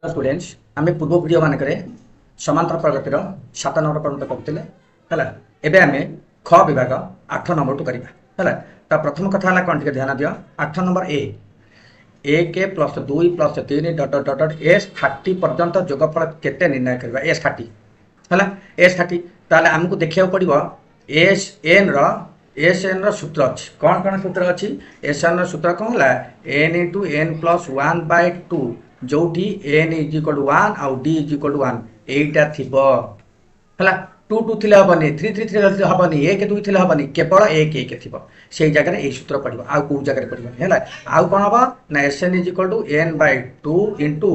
Students आम पूर्व video मानक समांतर प्रगतिर 7 नंबर पर्यटन करते है एवं आम ख विभाग 8 नंबर टू करवा है प्रथम कथा है कौन ध्यान दियो 8 नंबर ए के प्लस 2 प्लस 3 डट डट डट एस 30 पर्यंत जोगफल केते निर्णय करवा एस 30 है एस 30 ताले आमको देखा पड़ो एस एन सूत्र अच्छी कौन कौन सूत्र अच्छी एस एन सूत्र कौन है एन इंटू एन प्लस 1/2 जोटी एन इज इक्वल टू 1 आउ डी इज इक्वल टू 1 एटा थिबो हला 2 2 थिले हबनी 3 3 3 हबनी 1 2 थिले हबनी केवल 1 1 थिबो सेही जगह ए सूत्र पड़िबो आ को जगह पड़िबो हैला आ कोन हबो ना S n is equal to n/2 into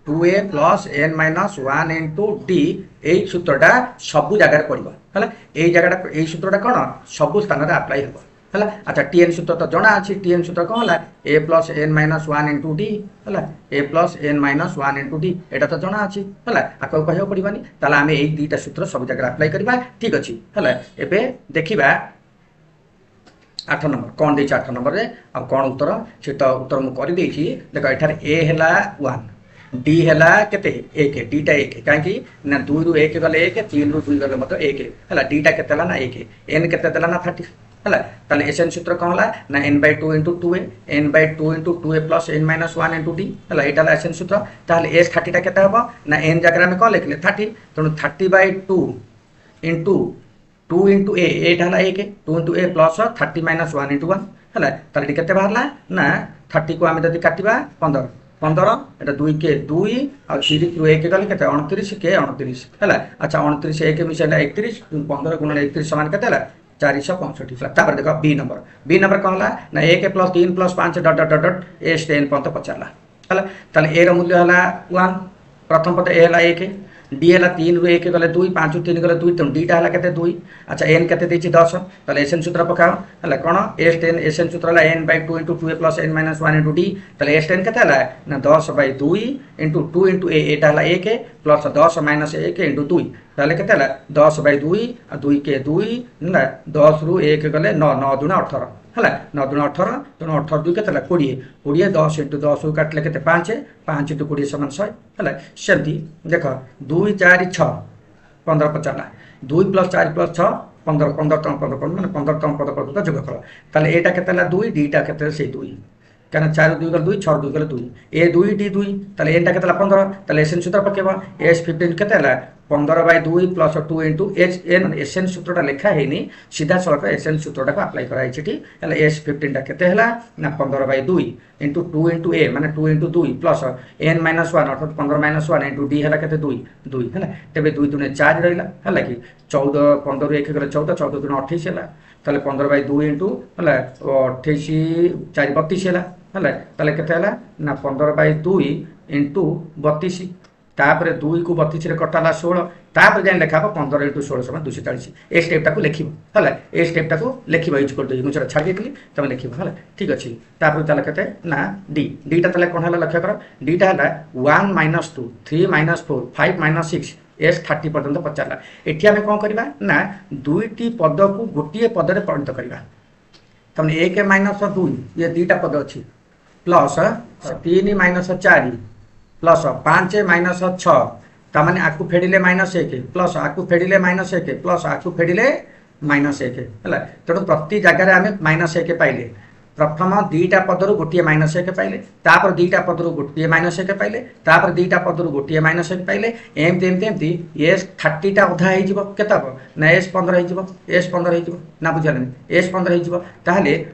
2a plus n minus 1 into d ए सूत्रटा सब जगह पड़िबो हैला ए जगह ए सूत्रटा कोन सब स्थान रे अप्लाई हबो है अच्छा टीएन सूत्र तो जना अच्छी टीएन सूत्र कौन है a plus n minus 1 into d है a plus n minus 1 into d एटा तो जना अच्छी है आपको कह पड़ानी ताला आम यही दुईटा सूत्र सब जगह अप्लाई करवा ठीक अच्छे है एवं देखा 8 नंबर कौन दे 8 नंबर रे आ कौन उत्तर से तो उत्तर मुझे देख एठार ए है 1 डी है केते 1 डीटा 1 कहीं 2 रु 1 गले 1 3 रु 2 गले मतलब 1 है डीटा के ना 1 एन के ना 30 है ताले एस एन सूत्र कौन है ना n/2 into 2a n/2 into 2a plus n minus 1 into d है यहाँ एस एन सूत्र ताले एस 30 के हम ना एन जगह में कौन लिखले 30 तेणु 30/2 इंटू 2 इंटू एटा है 1 2 इंटू ए प्लस 30 माइनस 1 इंटू 1 है ताले के बाहर ना 30 को आम जब काटा 15 15 एटा 2 के 2 आ 3 रु 1 गले के 29 के 29 है अच्छा 29 1 मिसाइल 31 15 गुणन 31 समान के 465 देख बी नंबर कौन है ना 1 प्लस 3 प्लस 5 डट डट डट एस 10 पर्यंत पचारा है ए मूल्य है 1 प्रथम पद ए है 1 डी है 3 रु 1 गले 2 5 3 गले 2 तेणु डीटा है के 2 अच्छा एन के 10 ताले एस एन सूत्र पकाओ है कौन एस 10 एस एन सूत्र है n/2 into 2a plus n minus 1 into D ताले एस 10 के ना 10/2 इंटू 2 इंटू एटा है 1 प्लस 10 माइनस 1 इंटू 2 ताले के 10/2 2 के 2 ना 10 रु 1 गले 9 9 दूना 18 है 9 दूना 18 तेणु 18 2 के 20 20 10 इंटू 10 काटिले के 5 5 इंटू 20 समान 100 है सेमती देख 2 4 6 15 पचारा 2 प्लस 4 प्लस 6 15 15 तम पद मैंने 15 तम पद पद जोगफल ताले एटा के 2 डीटा के से 2 क्या 4 2 गले 2 6 2 गले 2 ए 2 डी 2 ताले एटा के 15 ताले एस एन सूत्र पकेब एस 15 के 15/2 plus 2 into h n S n सूत्रटा लिखा है सीधा सड़क एस एन सूत्रटा को अप्लाई कराई एस 15 के ना 15/2 इंटू 2 इंटू ए माने 2 इंटू 2 प्लस एन माइनस 1 अर्थात 15 माइनस 1 इंटू डी है के 2 2 है तेज 2 दूने 4 रहा है कि 14 15 1 गले 14 14 दूने 28 है ताले 15/2 इंटू है 28 4 32 है के ना 15/2 इंटू 32 तापर 2 को 32 कटाला 16 तापर जाए लिखा 15 इंटू 16 समान 240 ए स्टेपटा को लिख है ए स्टेपटा को लिख मुझे छाड़ी देती तुम लिख है ठीक अच्छे तापर ताले के ना डी डीटा ताले कौन है लक्ष्य कर डीटा है 1 माइनस 2 3 माइनस 4 5 माइनस 6 एस 30 पर्यंत पचारा एटी आम कौन करवा ना दुईटी पद को गोटे पदे परिणत करवा तमें 1 माइनस 2 ये 2टा पद अच्छी प्लस 3 माइनस 4 प्लस 5 माइनस 6 ताने आपको फेड़िले -1 प्लस आपको फेड़िले -1 प्लस आपको फेड़िले -1 है तेणु प्रति जगार आम -1 पाइले प्रथम 2टा पदर गोटे -1 पाइले तापर 2टा पदर गोटे -1 पाइले तापर 2टा पदर गोटे -1 पाइले एमती एमती एमती एस 30टा अधा हो ना एस 15 हो एस 15 हो ना बुझे एस 15 हो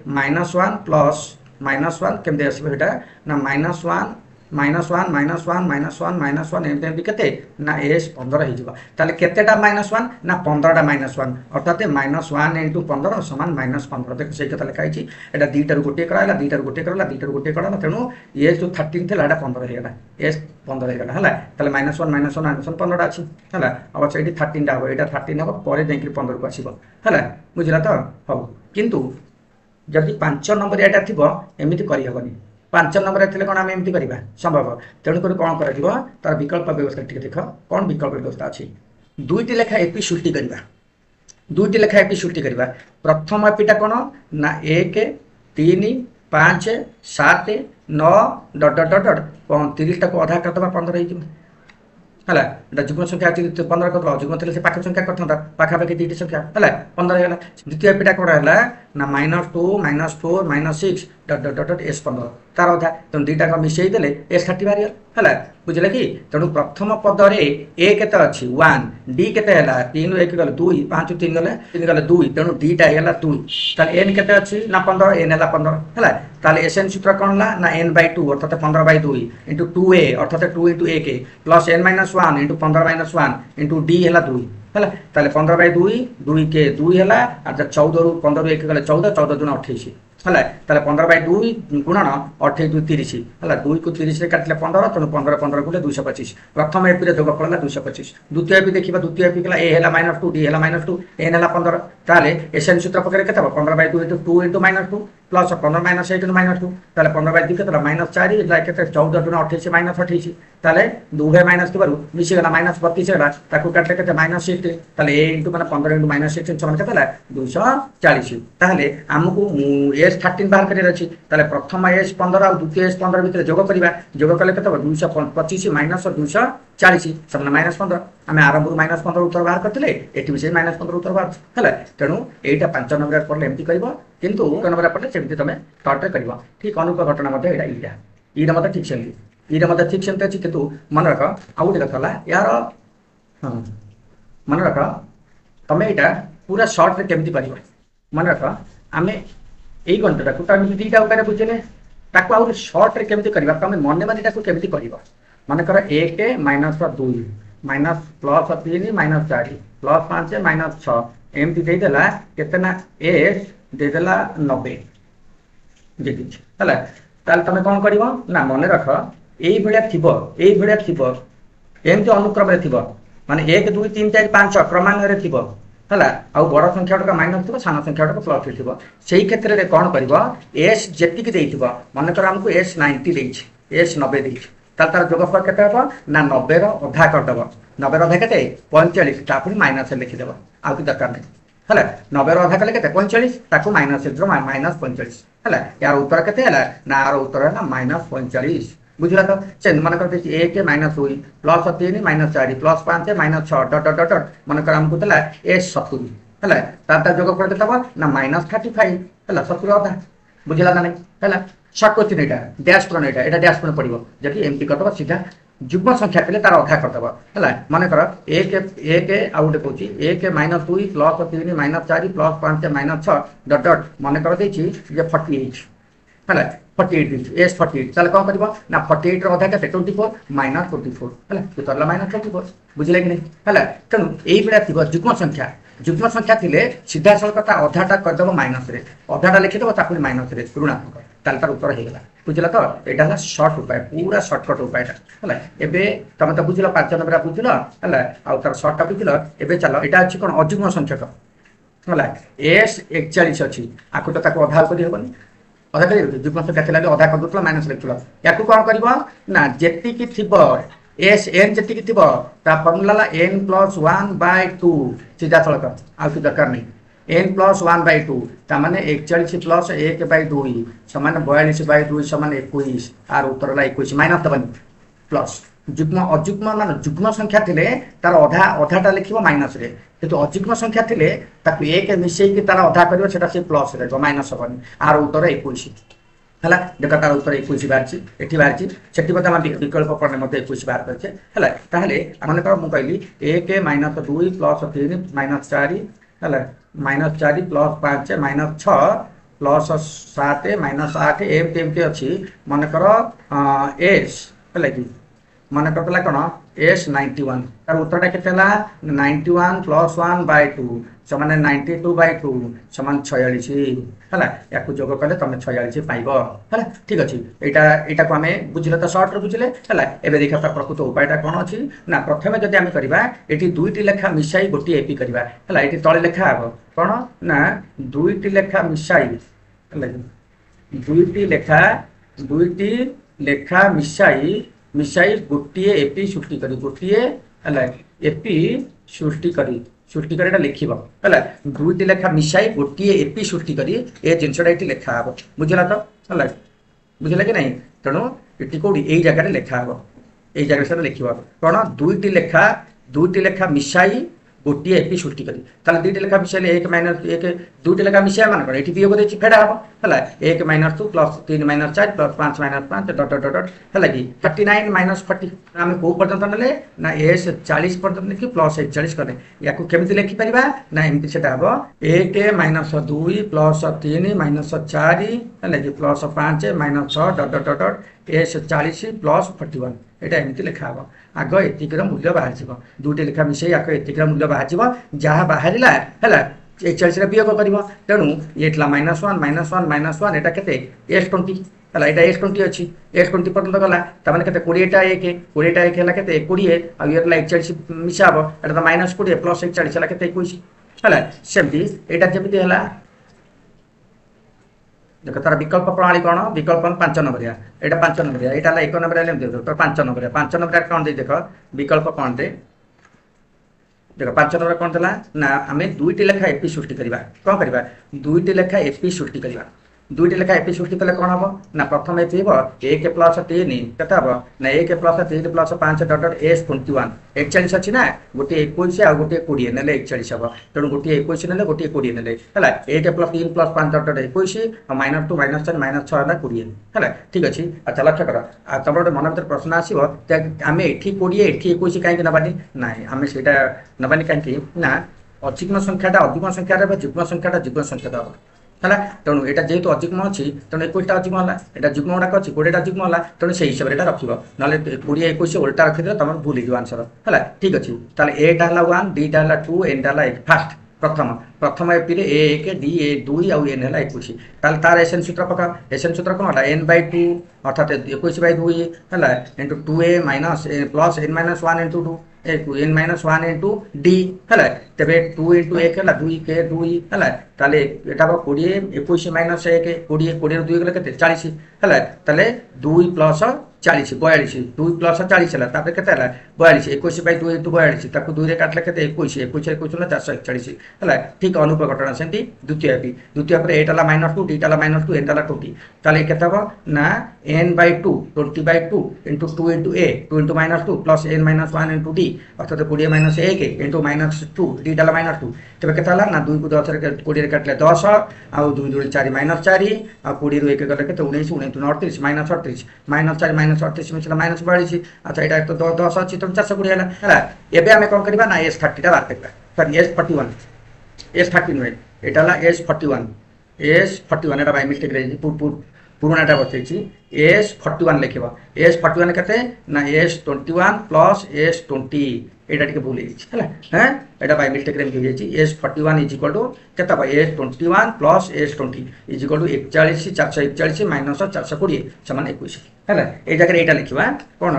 -1 प्लस -1 केमती आसटा ना -1 -1 -1 -1 -1 एमती के ना एस 15 होता केतेटा -1 ना 15टा -1 अर्थात -1 इंटू 15 समान -15 देख सही कथा लिखाई यहाँ 2टारू गोटे कराला 2टारू गोटे कराला 2टारू गोटे कराला तेणु ये जो 13 थी 15 होगा एस 15 होगा है -1 -1 15टा अच्छी है अब अच्छा ये 13टा हम यहाँ 13 हम पर जा 15 को आसो है बुझला तो हम किंतु जदि 5 नंबर यहाँ थी एमती करहबनी 5 नंबर थे कौन आम एमती करवा संभव तेणुक कौन कर तार विकल्प व्यवस्था टी देख कौन विकल्प व्यवस्था अच्छी 2टी लेखा एपी सुल्टी करवा 2टी लेखा एपी सुल्टी करवा प्रथम एपीटा कौन ना 1 3 5 7 9 डट डट डट डट 30 टाक अधा करदे 15 हो है जुग्म संख्या 15 कर जुग्म थे से पाख संख्या करता पाखापाखि दुईट संख्या है 15 है द्वितीय एपीटा कौन है ना -2 -4 -6 डट डट डट एस 15 तार अधा तेणु दुईटा मिसई देले एस 30 बाहरी है बुझे कि तेणु प्रथम पदर ए के अच्छी 1 डी के 3 1 गले 2 5 3 गले 3 गले 2 तेणु डीटा है 2 ताले एन के अच्छी ना 15 एन है 15 है ताले एस एन सूत्र कौन ना एन बाय 2 अर्थात 15/2 इंटू 2a अर्थात 2 इंटू a के plus n - 1 into 15 - 1 into d है 2 है ताले 15/2 2 के 2 है 14 रु 15 1 गले 14 14 दूना 28 है ताले 15/2 गुणन 28 2 30 है 2 को 30 काटिले 15 तेणु 15 15 गुले 225 प्रथम एपी जोग पड़ा 225 द्वितीय एपी देखा द्वितीय एपी गला ए है -2 डी है -2 एन है 15 ताले एसएन सूत्र पकड़ के 15/2 इंटू 2 इंटू -2 प्लस 15 - 8 इंटू -2 ताले 15/2 के -4 के 14 दूना 28 -28 ताले 2 माइनस थी मिसी गला -32 गला ताकू काटले के -8 ताले ए इंटू माने 15 इंटू -6 समान के 240 ताले हमकू एस 13 बाहर कर अच्छी ताले प्रथम एस 15 और द्वितीय एस 15 भितर जोग करवा जोग कले के 225 माइनस 240 समान -15 आम आरंभ -15 उत्तर बाहर करते एटी भी 15 उत्तर बाहर है तेणु यहीटा 5 नंबर पढ़ले एमती कर किंतु 1 नंबर पढ़ले सेमती तुम थर्ड कर ठीक अनुक घटना यहाँ ईटा मत ठीक सेमती ईटा मत ठीक सेमती अच्छी कितु मन रख आउ गोटे कथा यार हाँ मन रख तुम यहाँ पूरा सर्ट केमती कर मन रख आम यही गणितटा को दुईटा उपाय बुझे ताको आउट सर्ट केमती कर तुम मन मानी केमती कर मन कर 1 -2 माइनस प्लस 3 -4 प्लस 5 -6 एमती देदेला केतना एस देदेला 90 दे दीजिए है ताल तुम कौन कर ना मन रख यही भाया थी एमती अनुक्रम थी माने 1 2 3 4 5 क्रमान्वय थी है आउ बड़ संख्या गुड़क माइनस थी सान संख्या गुड़क प्लस थी से क्षेत्र में कौन कर एस जी मनकर आमको एस 90 एस 90 तार जोगफल के ना 90 अधा करदेव 90 अधा के 45 तापुरी माइनस लिखिदेव आउ कि दरकार नहीं है 90 अधा कले के 45 ताकू माइनस -45 है यार उत्तर के ना यार उत्तर है -45 बुझला तो से मन कर 1 -2 प्लस 3 -4 प्लस 5 -6 डट डट डट मनकर आमको देला एस 70 है तार जोगफल के ना -35 है 70 अधा बुझला ना नहीं है सर्ट क्वेश्चन यहाँ डैश पूरण यहाँ डैश पूरण पड़ो जदि एमती करदेव सीधा जुग्म संख्या पे तार अधा करदेव है मन कर 1 आउ गोटे कौन 1 -2 प्लस 3 -4 प्लस 5 -6 डट डट मन कर 48 है 48 एस 48 ताले कौन कर ना 48 अधा के 24 -24 है उत्तर -24 बुझे कि नहीं है तेणु यही भाया थी जुग्म संख्या थे सीधा सड़क अधाटा करदेव माइनस अधाटा लिखिदेव ताकि माइनस ऋणात्मक तार उत्तर होगा बुझल तो यहाँ सर्ट उपाय पूरा सर्टकट उपायटा है एवं तुम तो बुझल 5 नंबर बुझल है आउ तार सर्टा बुझल एवं चल यहाँ अच्छी कौन अजुग्म संख्यक है एस 41 अच्छी आपको तो अधा करहबनी अधा कर जुग्म संख्या थी अधा कर माइनस लिखुल या कौन कर ना जी थी एस एन जी थी फर्मुला n + 1/2 सीधा सड़क आउ कि दरकार नहीं n + 1/2 ताने 41 + 1/2 समान 42/2 समान 21 आर उत्तर है 21 माइनस दबनी प्लस जुग्म अजुग्म मान जुग्म संख्या थे तार अधा अधाटा लिख माइनस किंतु अजुग्म संख्या थे एक मिसई तार अधा कर प्लस माइनस हेनी आर उत्तर 21 है देख तार उत्तर 21 बाहरी ये बाहरी से विकल्प पढ़ने 21 बाहर करें मन कर मुझे कहली 1 -2 + 3 -4 है -4 प्लस 5 -6 प्लस 7 -8 एमती अच्छी मन कर एस है कि मन कर कौन एस 91 तार उत्तरटा के 91 + 1/2 समान 92/2 समान 46 है या जोग कले तुम 46 पाइब है ठीक अच्छे यहाँ को आम बुझे तो सर्ट बुझे है एवं देखा प्रकृत उपायटा कौन अच्छी ना प्रथम जब आम करवा ये 2टी लेखा मिसाई गोटे एपी करवा है ये तले लेखा हे कौन ना 2टी लेखा मिसाई है 2टी लेखा मिसाई गोटे एपी सृष्टि कर गोटे है एपी सृष्टि कर लिख है 2टी लेखा मिसाई गोटे एपी सृष्टि कर जिनसा ये लिखा हे बुझला तो है बुझे कि नहीं तेणु ये कौटी यही जगह लिखा हम यही जगह से लिखा कौन दुईटी लेखा मिसाई गोटे एपी सृष्टि करी दुईटी लेखा मिसाइले 1 माइनस 1 दुईटी लेखा मिसाया मान कौन ये वियोग देखिए फेड़ा हम है 1 minus 2 plus 3 minus 4 plus 5 minus 5 डट डट डट है कि 39 माइनस 40 आम कौ पर्यटन ना ना एस 40 पर्यटन लिखी प्लस 41 कले या केमी लिखिपर ना एमती से हम 1 माइनस 2 प्लस 3 माइनस 4 है कि प्लस 5 माइनस 6 डट डट डट एस 40 प्लस 41 यहाँ एमती लिखा हम आग एतिकर मूल्य बाहर दुईटी लेखा मिसे आग एतिकर मूल्य बाहर जहाँ बाहर है 41 वियोग कर तेणु ये -1 -1 -1 यहाँ के S20 है यहाँ S20 अच्छी S20 पर्यटन गला तमें के 20टा 1 20टा 1 है के 20 आउ ये 41 मिसा हम यहाँ -20 प्लस 41 है के 21 है सेमती यहाँ जमी है देख तार विकल्प प्रणाली कौन विकल्प 5 नंबरिया यहाँ 5 नंबरिया यहाँ 1 नंबर तो 5 नंबरिया 5 नंबर कौन दे देख विकल्प कौन दे देख 5 नंबर कौन था ना आम दुईटी लेखा एपी सृष्टि करवा कौन करवा दुईटी लेखा एपी सृष्टि करवा दुईटी लेखा एपी सृष्टि कले कौन हम ना प्रथम एपी हम 1 प्लस 3 के हम ना 1 प्लस 3 प्लस 5 डट S21 41 अच्छी ना गोटे 21 आ गोटे 20 ना 41 हम तेणु गोटे 21 ना गोटे 20 ना है 1 प्लस 3 प्लस 5 डट 21 -2 -4 -6 है 20 है ठीक अच्छे अच्छा लक्ष्य कर तुम गोटे मन भर प्रश्न आसो आम ये 20 ये 21 कहीं नबानी ना आम से नबानी कहीं ना अजिग्म संख्याटा अजिग्म संख्या जुग्म संख्याटा जुग्म संख्या दबा है तेणु यहाँ जेहतु अजिग्म अच्छी तेणु 21टा अजिग्म है यहाँ जुग्म गुड़ाक अच्छी 20टा जुग्म है तेणु से हिसाब से रख ना 20 21 उल्टा रखिदे तुम भूल हो आंसर है ठीक अच्छे ताले एटा है 1 डीटा है 2 एनटा है 1 फास्ट प्रथम एपी रे A1 D A 2 आउ N है 21 तार एसएन सूत्र पका एसएन सूत्र कौन है N/2 अर्थात 21/2 है into 2A minus plus N - 1 into 2 N - 1 into D है तेरे 2 इंटू 1 है 2 के 2 है ताले एटा 20 21 माइनस 1 20 20 2 गले के 40 है 2 प्लस 40 42 2 प्लस 40 है तापर के 42 21/2 इंटू 42 ताको 2 रे काटले के 21 21 21 441 है ठीक अनुप घटना सेमती द्वितीय पर एटा -2 डीटा -2 एनटा 20 ताले के ना N/2 20/2 into 2 into A 2 into -2 plus N - 1 into D अर्थात 20 - 1 इंटू -2 डीटा -2 तेज के ना 2 को 10 20 काटले 10 आउ 2 2 4 -4 आ 20 रू 1 गले के 19 19 38 -38 -4 -38 मिसला -42 अच्छा यहाँ तो 10 अच्छी तुम 420 है एवं आम कौन करवा ना S30 बाहर करवा सॉरी S41 नुहे यहाँ S41 बाय मिस्टेक पुराणाटा बचेगी S41 लिख S41 के ना S21 प्लस S20 यहाँ टे भूल है यहाँ by mistake S41 is equal to के S21 plus S20 is equal to 41 441 minus 420 समान 21 है ये जगह यहाँ लिखा कौन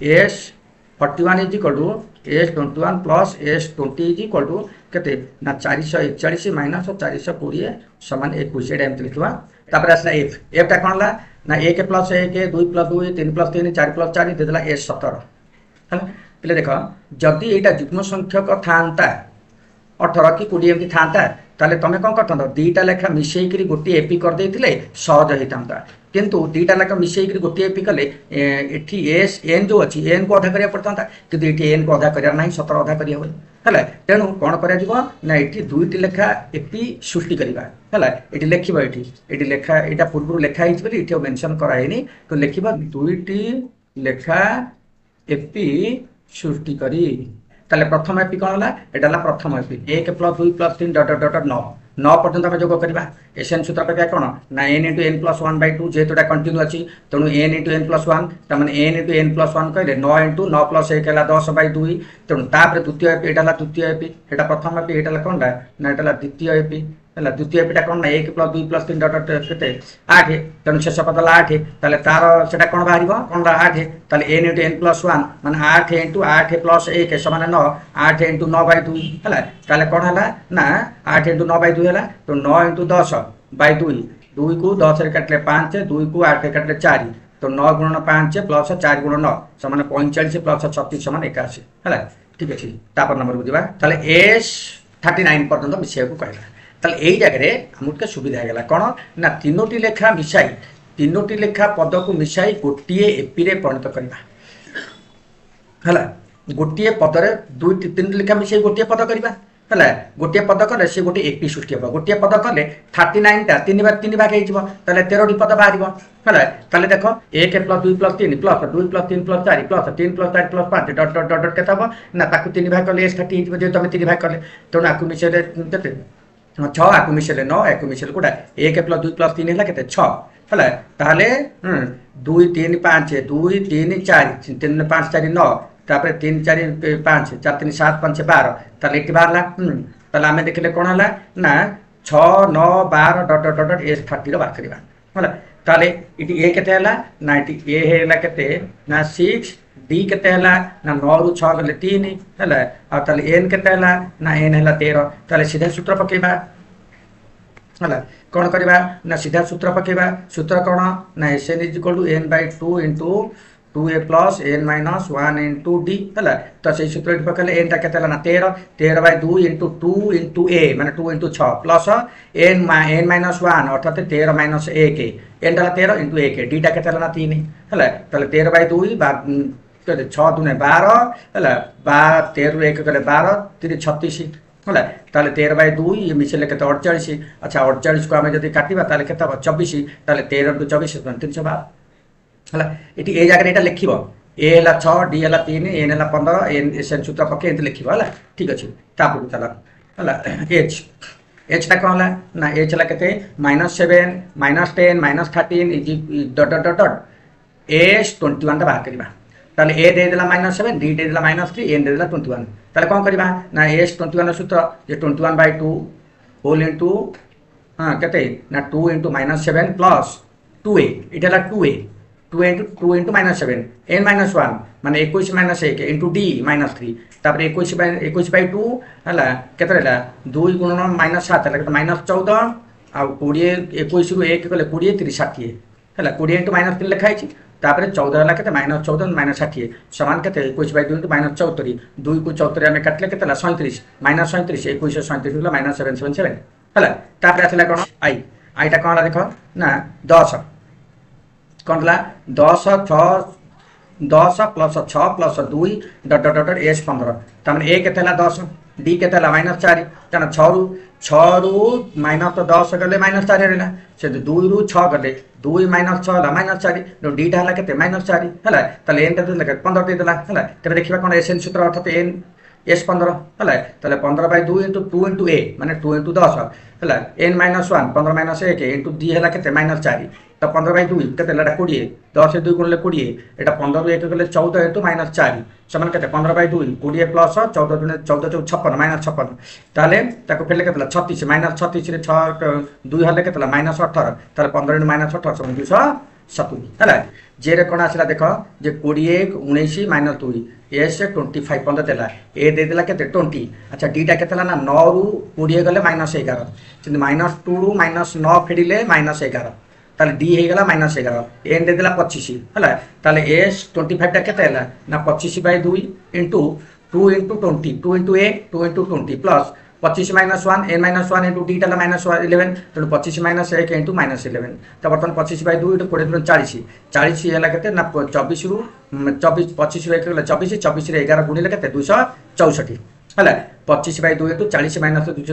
S41 is equal to S21 plus S20 is equal to के ना 441 माइनस 420 समान 21 यहाँ एमती लिखा तापर आसला एफटा कौन है ना 1 plus 1 2 plus 2 3 plus 3 4 plus 4 देदेला S17 है पे देख जदि यहाँ जुग्म संख्यक था 18 कि 20 एमती था ताले तुम कौन कर दीटा लेखा मिसेक गोटे एपी करदे सहज होता किंतु दीटा लेखा मिसेक गोटे एपी कले एटी एस एन जो अच्छी एन को अधा करा पड़ता कि ये एन को अधा करना 17 अधा कर है तेणु कौन करा ये दुईटी लेखा एपी सृष्टि करवा है ये लिखा ये लेखा यहाँ पूर्व लिखाई ये मेनसन कराइनी तो लिखा दुईटी लेखा एपी सृष्टि करी ताले प्रथम एपी कौन है यहाँ प्रथम एपी 1 प्लस 2 प्लस 3 डट डट 9 पर्यटन आम जोग करवा एसएन सूत्र पका कौन ना n इंटू n प्लस 1/2 जेहेतु कंटिन्यू अच्छी तेणु n इंटू n प्लस 1 तमें n इंटू n प्लस 1 कहले 9 इंटू 9 प्लस 1 है 10/2 तेणु तापर द्वितीय एपी यहाँ द्वितीय एपी यहाँ प्रथम एपी यहाँ कौन ना यहाँ द्वितीय एपी है द्वितीय एपीटा कौन ना 1 प्लस 2 प्लस 3 डट के 8 तेणु शेष पद 8 ताले तार से कौन बाहर कौन 8 ताले n इंटू n प्लस 1 मान 8 इंटू 8 प्लस 1 समान 9 8 इंटू 9/2 है ताले कौन है ना 8 इंटू 9/2 है तो 9 इंटू 10/2 2 को 10 काटले 5 2 को 8 काटले 4 तो 9 गुणन 5 प्लस 4 गुणन 9 समान 45 प्लस 36 समान 81 है ठीक अच्छे तापर नंबर को जावा ताले S39 पर्यंत मिसाइक कहला ताले यही जगह आमको सुविधा है कौन ना 3टी लेखा मिसाई तीनोटी लेखा पद को मिसाई गोटे एपी रे परिणत करवा है गोटे पदरे दुई तीन लेखा मिसाई गोटे पद करवा है गोटे पद कले सी गोटे एपी सृष्टि हम गोटे पद कले 39 टा तीन भाग हो 13टी पद बाहर है देख 1 + 2 + 3 प्लस 2 + 3 + 4 प्लस 3 + 4 + 5 डट डट डट के ना ताकू 3 भाग कले 30 हो जो तुम 3 भाग कले तेणु आपको मिसेले के 6 आपको मिसेले 9 आपको मिसेले कोटा 1 + 2 + 3 है 6 है ताहले 2 3 5 2 3 4 3 5 4 9 तापर 3 4 5 4 3 7 5 12 ताले एटी बाहरला ताले आमे देखले कोन हला ना 6 9 12 डट डट डट ए 30 रो बात करबा हला ताले इटी ए केते हला ना इटी ए हेला केते ना 6 डी केते हला ना 9 रु 6 गले 3 हला आ ताले एन केते हला ना एन हला 13 ताले सीधा सूत्र पकेबा हला कौन करबा ना सीधा सूत्र पकेबा सूत्र कौन ना Sn = n/2 * 2a + n - 1 * d है तो से सूत्र पकड़े n केते ना 13/2 * 2 * a माने 2 * 6 प्लस n - 1 अर्थात 13 - 1 n टा 13 * 1 d टा केते ना 3 है ताले 13/2 6 दूने 12 है 13 1 गले 12 3 36 है ताले 13/2 ये मिसेले केते 48 अच्छा 48 को आमे जदी काटिबा ताले केते 24 ताले 13 * 24 312 है ये ए जगह यहाँ लिख ए है 6 डी है 3 एन है 15 एन Sn सूत्र पके लिख है ठीक अच्छे तापर चल है एच टा कौन है ना एच है के -7 -10 -13 डट डट डट एस 21 बाहर करवा ताले ए दे देला -7 डी दे देला -3 एन दे देला 21 ताले कौन करवा ना एस 21 सूत्र ये 21/2 होल इनटू हां केते ना 2 * -7 प्लस 2a इटा 2a 2 * 2 * -7 n - 1 माने 21 - 1 * d -3 तापर 21/2 हला केते रहला 2 * -7 हला तो -14 आ 20 21 रु 1 गले 20 30 60 हला 20 * -3 लिखा है तापर 14 हला केते -14 -60 समान केते 21/2 * -74 2 को 74 हमें काटले केते हला 37 -37 21 37 हला -777 हला तापर आथला कोन आई टा कोन हला देखो ना 10 कौन ला 10 + 6 + 2 डट डट डट एस 15 तमने ए केते ला 10 डी केते ला -4 तना 6 रु -10 गले -4 रहला से 2 रु 6 गले 2 - 6 ला -4 नो डी टा ला केते -4 हला तले एन केते लगे 15 दे देला हला तबे देखिबा कोन Sn सूत्र अर्थात एन एस 15 हला तले 15/2 * 2 * a माने 2 * 10 हला n - 1 15 - 1 * d हला केते -4 तो 15/2 केते लाटा 20 10 2 गुणले 20 एटा 15 ରୁ 1 गले 14 * -4 समान केते 15/2 20 प्लस 14 * 14 = 56 -56 ताले ताको फेले केते 36 -36 रे 6 2 हले केते -18 ताले 15 * -18 समान 270 हला जे रे कोन आसिला देखो जे 20 19 - 2 एस 25 15 देला ए दे देला केते 20 अच्छा डी टा केते ना 9 ରୁ 20 गले -11 सिंध -2 ରୁ -9 फेडिले -11 ताले डी हे गला -11 एन दे देला 25 हला ताले एस 25 टा केते हला ना 25/2 * 2 * 20 2 * a 2 * 20 प्लस 25 - 1 n - 1 * d टा -11 तो 25 - 1 * -11 तो बर्तन 25/2 * 20 40 40 हला केते ना 24 ରୁ 24 25 ରୁ 1 गला 24 24 रे 11 गुणिले केते 264 हला 25/2 * 40 -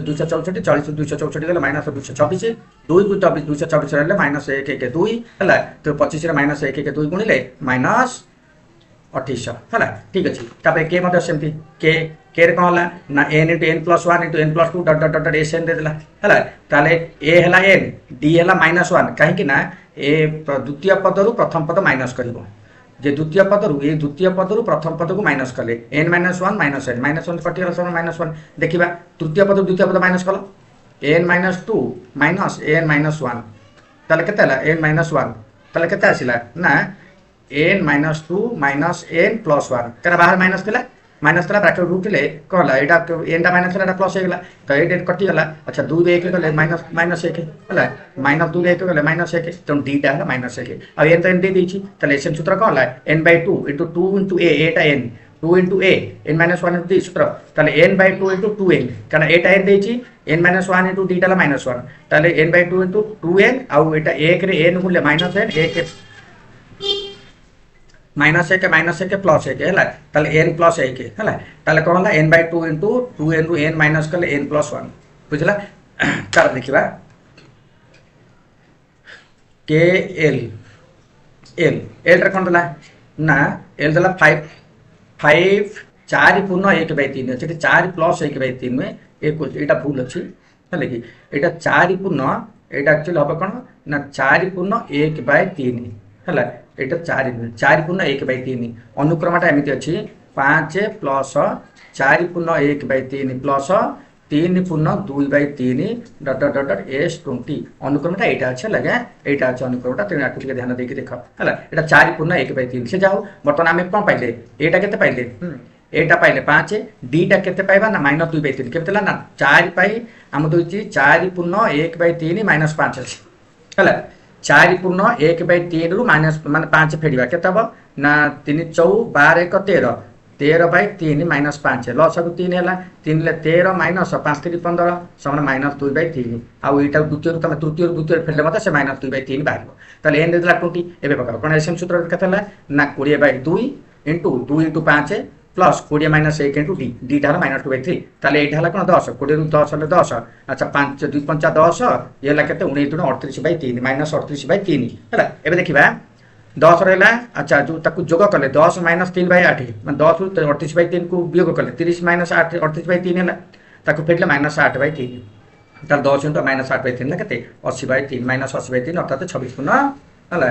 264 40 ରୁ 264 गला -224 2 को 24 224 रहले -1 2 हला तो 25 रे -1 2 गुणिले -28 हला ठीक अछि तापर के मते सेमती के रे कोन हला ना n * n + 1 * n + 2 डट डट डट Sn दे देला हला ताले a हला n d हला -1 काहे कि ना ए द्वितीय पद रु प्रथम पद माइनस करबो जे द्वितीय पद रु प्रथम पद को माइनस कले n - 1 -n कटिला समान -1 देखिबा तृतीय पद द्वितीय पद माइनस कलो n - 2 - n - 1 ताले केते हला n - 1 ताले केते आसिला ना n - 2 - n + 1 करा बाहर माइनस केला माइनस तला ब्रैकेट रुटिले कहला एटा n टा माइनस एटा प्लस हे गेला तो ए कटि गेला अच्छा 2 रे 1 गले -1 हला -2 रे 1 गले -1 तो d टा हला -1 अब n तो n दे देछि तले Sn सूत्र कहला n/2 * 2 * a एटा n two into a n minus one into d सूत्र ताले n by two into two n कारण एटा एन देची n minus one into d टाला माइनस वन ताले n by two into two n आउ एटा एक रे एन गुणले माइनस एन एक माइनस एक प्लस एक है ताले एन प्लस एक है ताले कौन है n by two into n minus कले एन प्लस वन बुझला तार देखिबा के एल एल एल रे कौन दला ना एल दला 5 4 पूर्ण 1/3 अच्छे 4 प्लस 1/3 में एक एटा भूल अच्छी है कि एटा 4 पूर्ण एटा एक्चुअली हम कौन ना 4 पूर्ण 1/3 है एटा 4 पूर्ण 1/3 अनुक्रमटा एमती अच्छी 5 प्लस 4 पूर्ण 1/3 प्लस 3 पूर्ण 2/3 डट डट डट एस 20 अनुक्रमटा एटा अच्छे लगे एटा अच्छे अनुक्रमटा तेरे आठ टिके ध्यान देके देख है एटा 4 पूर्ण 1/3 से जाओ बर्तमान आम कौन पाइले एटा केते पाइले एटा पाइले 5 डीटा केते पाइबा ना -2/3 केते ना 4 पाई हम दोची 4 पूर्ण 1/3 -5 है 4 पूर्ण 1/3 रु माइनस माने 5 फेडिबा केते हबो ना 3 4 12 1 13 13/3 -5 लस को 3 है 3 ले 13 माइनस 5 3 15 समान -2/3 आउ एटा द्वितीय तुम तृतीय फेले मत से -2/3 बाहर ताले एन देला 20 एबे पका कोन एसएम सूत्र केतला ना 20/2 into 2 into 5 plus 20 minus 1 into D D टा -2/3 ताले एटा हला कोन 10 20 रु 10 ले 10 अच्छा 5 2 5 10 ये ला केते 19 38/3 -38/3 हैला एबे देखिबा 10 रहला अच्छा जो ताकू जोग कले 10 माइनस 3/8 माने 10 रु 38/3 को वियोग कले 30 माइनस 8 38/3 हैला ताकू फेटले -8/3 ताल 10 इंटू -8/3 ला केते 80/3 -80/3 अर्थात 26 पूर्ण हैला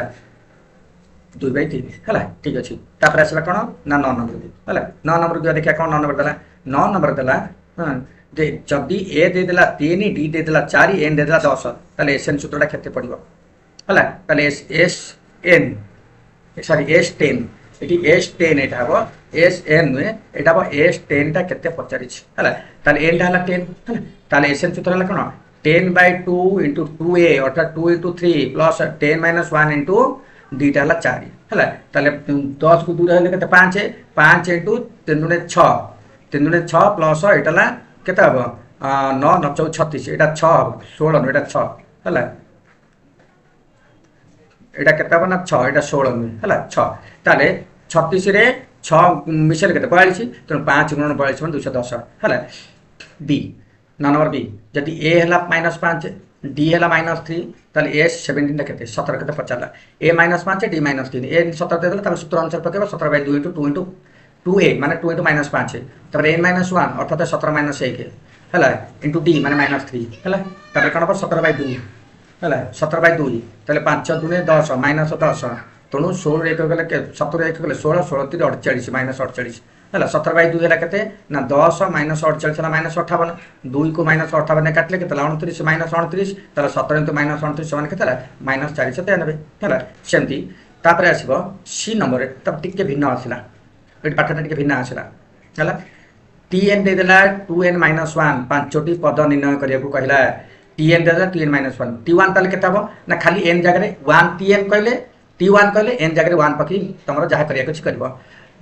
2/3 हैला ठीक अछि तापर आसला कोन ना 9 नंबर दे हैला 9 नंबर दिया देखिया कोन 9 नंबर देला 9 नंबर देला हां जे जदी ए दे देला 3 डी दे देला 4 एन दे देला 10 ताले एसएन सूत्रटा केते पडिबो हैला ताले S N sorry S10 eighty S10 एटा हबो SN में एटा हबो S10 टा केते पचारि छी हला ताले एन टा हला 10 हला ताले SN सूत्र हला कोन 10/2 * 2a अर्थात 2 * 3 प्लस 10 - 1 * d टा हला 4 हला ताले 10 को दूर हले केते 5 5 * 3 * 6 3 * 6 प्लस एटा हला केते हबो 9 9 36 एटा 6 16 एटा 6 हला एटा केता बना 6 एटा 16 में हला 6 ताले 36 रे 6 मिशल केते 42 त 5 * 42 = 210 हला बी नंबर बी जदी ए हला -5 डी हला -3 ताले एस 17 टा केते 17 केते पचाला ए -5 डी -3 ए 17 दे देला त सूत्र अनुसार पकेबा 17/2 * 2 * 2a माने 2 * -5 तब n - 1 अर्थात 17 - 1 हला इंटू डी माने -3 हला तब कोन पर 17/2 हला 17/2 ताले 5 * 2 = 10 -10 तणु 16 एक गले के 17 एक गले 16 16 3 48 -48 हला 17/2 हला केते ना 10 -48 हला -58 2 को -58 काटले केते 29 -29 ताले 17 * -29 समान केते -493 हला सेमती तापर आसीबो सी नंबर तब टिके भिन्न आसिला एट पाठना टिके भिन्न आसिला हला tn दे देला 2n - 1 पांचोटी पद निर्णय करिया को कहला tn दे देला 2n - 1 t1 ताले केते हबो ना खाली n जगह रे 1 tn कहले t1 कहले n जगह रे 1 पकी तमरो जहा करिया कुछ करबो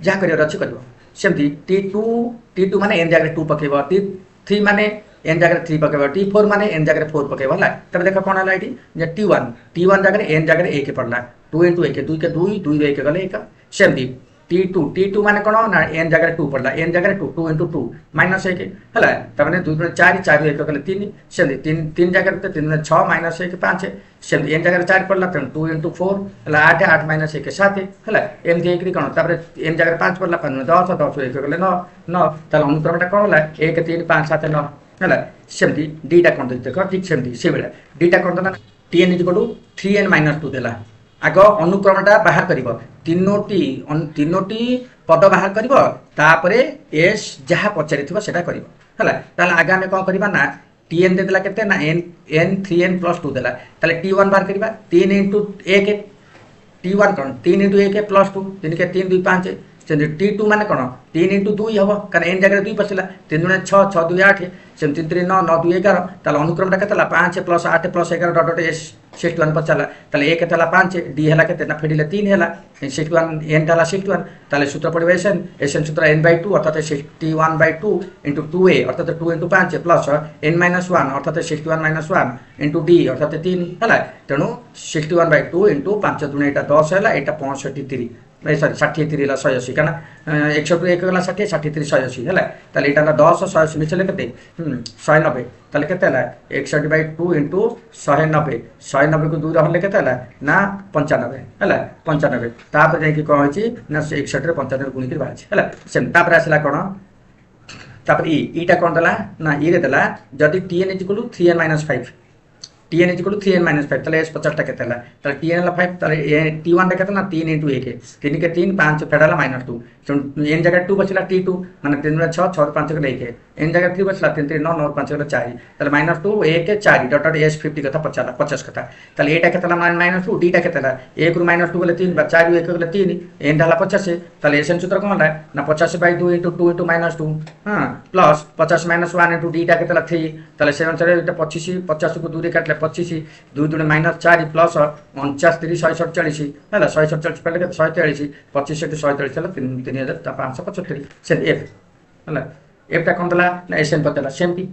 जहा करिया रछि करबो सेमती t2 माने n जगह रे 2 पकेबो t3 माने n जगह रे 3 पकेबो t4 माने n जगह रे 4 पकेबो हला तब देखो कोन हला इटी जे t1 जगह रे n जगह रे 1 पड़ला 2 * 1 2 के 2 2 रे 1 गले 1 सेमती t2 माने कोन ना n जगह रे 2 पड़ला n जगह रे 2 2 * 2 -1 हला त माने 2 * 4 4 1 गले 3 सेमती 3 जगह रे 3 * 6 -1 5 सेमती n जगह रे 4 पड़ला त 2 * 4 हला 8 8 - 1 7 हला एमती एकरी कोन तापर n जगह रे 5 पड़ला 10 10 1 गले 9 9 त अनुक्रमटा कोन हला 1 3 5 7 9 हला सेमती डीटा कोन देखो ठीक सेमती से बेला डीटा कोन ना tn = 3n - 2 देला आग अनुक्रमटा बाहर करिवो तीनोटी पद बाहर करिवो तापरे एस जहा पचारिथिबो सेटा करिवो हला ताले आगा में कोन करबा ना tn दे देला केते ना n 3n + 2 देला ताले t1 बाहर करिबा 3 * 1 t1 कोन 3 * 1 + 2 3 के 3 2 5 सेमती टी टू मान कौन 3 इंटू 2 हम कारण एन जगह 2 पशिला 3 दूने 6 6 2 8 सेमती 3 9 9 2 11 ताले अनुक्रमटा केते 5 plus 8 plus 11 dot dot S 61 पचाला ताले ए केते 5 डी हला केते ना फेडिले 3 हला 61 एन डाला 61 ताले सूत्र पड़िबे एसएन सूत्र n/2 अर्थात 61/2 इंटू 2a अर्थात 2 इंटू 5 प्लस n-1 अर्थात 61 - 1 इंटू डी अर्थात 3 हला तेणु 61/2 इंटू 5 दूने एटा 10 हला एटा 65 सॉरी 63 ला 180 कारण 100 1 गला 60 63 180 है ताले एटा 10 180 मिचले केते 190 ताले केते हला 61/2 इंटू 190 190 को 2 रहले केते हला ना 95 है 95 तापर जाई कि कहै छी ना 61 रे 95 गुणी के बाछ है सेम तापर आसला कोन तापर ईटा कोन दला ना ई रे दला जदी tn = 3n - 5 tn = 3n - 5 ताले s 50 टा केते हला ताले tn हला 5 ताले t1 टा केते ना 3 * 1 3 के 3 5 फेडाला -2 तो n जगह 2 बचला t2 माने 3 * 6 6 5 के 1 n जगह 3 बचला 3 3 9 9 5 के 4 ताले -2 1 4 डॉट डॉट s 50 कथा 50 कथा ताले एटा केते हला -2 d टा केते हला 1 ରୁ -2 गले 3 4 ରୁ 1 गले 3 n ढाला 50 ताले एसन सूत्र कोन हला ना 50/2 * 2 * -2 हां प्लस 50 - 1 * d टा केते हला 3 ताले 7 4 एटा 25 50 को 2 रे काटले 25 2 दूने -4 प्लस 49 30 147 है 147 पहले के 143 25 से 143 है 3575 से एफ है एफ टा कोन दला ना एसएन बदला सेमटी